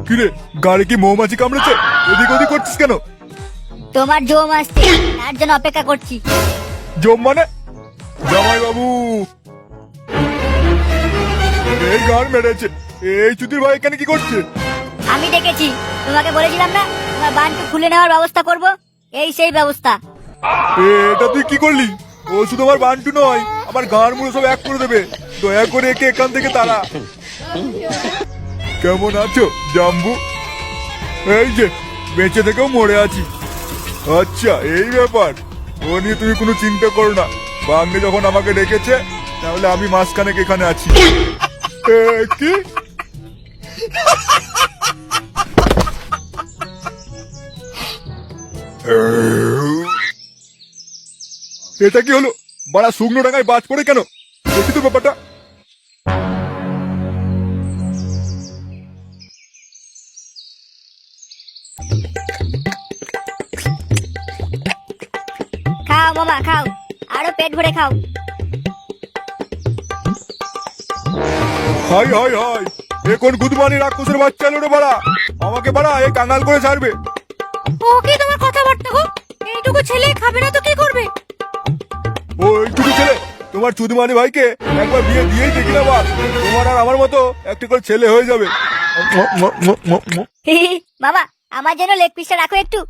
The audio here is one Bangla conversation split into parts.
কিরে, গাড়ি কি মৌমাছি কামড়েছে? এদিক ওদিক করছিস কেন? তোমার জম আসছে, তার জন্য অপেক্ষা করছি। জম মানে? জামাই বাবু, এই গান মেরেছে। এই চুদির ভাই এখানে কি করছে? আমি ডেকেছি, তোমাকে বলেছিলাম না তোমার বানকে খুলে নেওয়ার ব্যবস্থা করব। এই সেই ব্যবস্থা। এটা তুই কি করলি? ও শুধু আমার বান্টু নয়, আমার গান মুড়ে সব এক করে দেবে। দয়া করে একে এখান থেকে তাড়া। কেমন আছো জাম্বু? এই যে বেঁচে থেকেও মরে আছি। আচ্ছা, এই ব্যাপার। ও নিয়ে তুমি কোনো চিন্তা করো না। বাংলা যখন আমাকে ডেকেছে, তাহলে আমি মাঝখানে এখানে আছি। কি? এটা কি হলো? বড়া শুকনো ডাঙায় বাজ পড়ে কেন? দেখি তো ব্যাপারটা। খাও মামা খাও, আরো পেট ভরে খাও। হাই হাই হাই, এ কোন গুদমানি রাক্ষসের বাচ্চা এলো রে বাড়া? আমাকে বাড়া এই কাঙাল করে ছাড়বে। ও কি তোমার কথাবার্তা গো? এইটুকু ছেলে খাবে না তো কি করবে? ও এইটুকু ছেলে? তোমার চুদমানি ভাইকে একবার বিয়ে দিয়েই দেখি না বাপ, তোমার আর আমার মতো একটা করে ছেলে হয়ে যাবে। বাবা, আমার জন্য লেগ পিসটা রাখো একটু।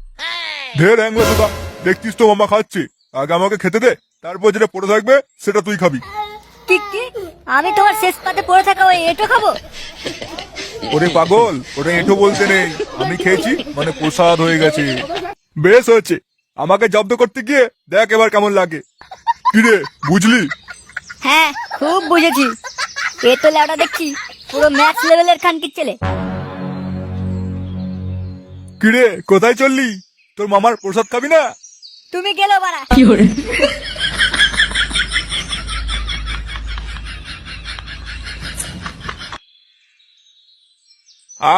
ঢের অ্যাংলো তোকা, দেখছিস তো মামা খাচ্ছি। আগে আমাকে খেতে দে, তারপর যেটা পড়ে থাকবে সেটা তুই খাবি। কি কি? আমি তোমার শেষ পাতে পড়ে থাকা ওই এটো খাবো? ওরে পাগল, ওটা এঁঠো বলতে নেই। আমি খেয়েছি মানে প্রসাদ হয়ে গেছে। বেশ হয়েছে, আমাকে জব্দ করতে গিয়ে দেখ এবার কেমন লাগে। কিরে, বুঝলি? হ্যাঁ, খুব বুঝেছি। এ তো লেওটা দেখছি পুরো ম্যাক্স লেভেলের খানকির ছেলে। কিরে, কোথায় চললি? তোর মামার প্রসাদ খাবি না? তুমি গেলো বাড়া।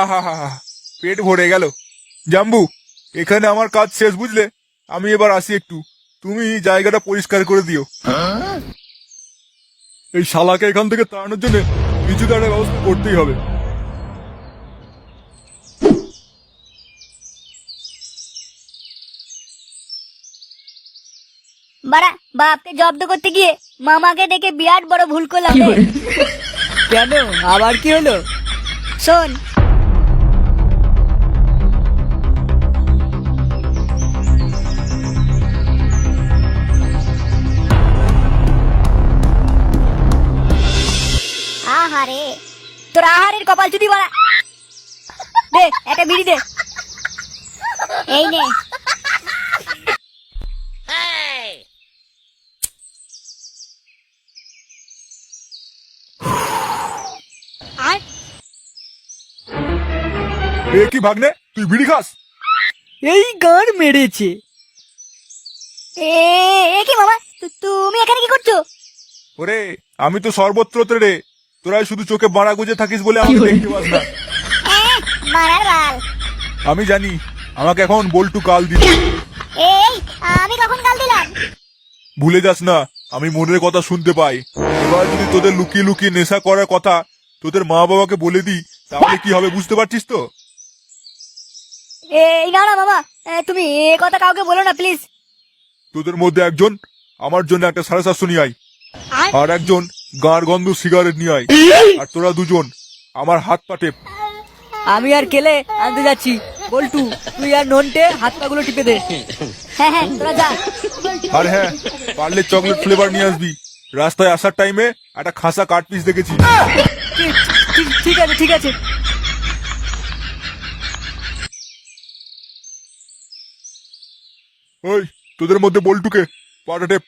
আহা হা হা, পেট ভরে গেল। জাম্বু, এখানে আমার কাজ শেষ বুঝলে। আমি এবার আসি একটু, তুমি জায়গাটা পরিষ্কার করে দিও। এই শালাকে এখান থেকে তাড়ানোর জন্য কিছু একটা ব্যবস্থা করতেই হবে। বাড়া, বাপকে জব্দ করতে গিয়ে মামাকে ডেকে বিরাট বড় ভুল করলাম রে। কেন, আবার কি হলো? শোন, আহারে তোর আহারের কপাল চুদি বাড়া। দে একটা বিড়ি দে। এই নে। আর এ কি ভাগ্নে, তুই বিড়ি খাস? এই গান মেরেছে। এ এ কি মামা, তুমি এখানে কি করছো? ওরে, আমি তো সর্বত্রতে রে। তোরাই শুধু চোখে বাড়া গুজে থাকিস বলে আমাকে দেখতে পাস না। মারার বাল। আমি জানি, আমাকে এখন বল্টু কাল দিবি। এই, আমি কখন গাল দিলাম? ভুলে যাস না, আমি মনের কথা শুনতে পাই। এবার যদি তোদের লুকিয়ে লুকিয়ে নেশা করার কথা তোদের মা বাবাকে বলে দিই, তাহলে কি হবে বুঝতে পারছিস তো? এই না না মামা, তুমি এ কথা কাউকে বলো না প্লিজ। তোদের মধ্যে একজন আমার জন্য একটা সাড়ে সাতশো নিয়ে আয়, আর একজন গাঁড় গন্ধ সিগারেট নিয়ে আয়, আর তোরা দুজন আমার হাত পা টেপ। আমি আর কেলে আনতে যাচ্ছি। বল্টু, তুই আর নন্টে হাত পা গুলো টিপে দে। হ্যাঁ হ্যাঁ, তোরা যা। আর হ্যাঁ, পারলে চকলেট ফ্লেভার নিয়ে আসবি। রাস্তায় আসার টাইমে একটা খাসা কাট পিস দেখেছি। ঠিক আছে, ঠিক আছে। ওই, তোদের মধ্যে বল্টুকে পাটা টেপ।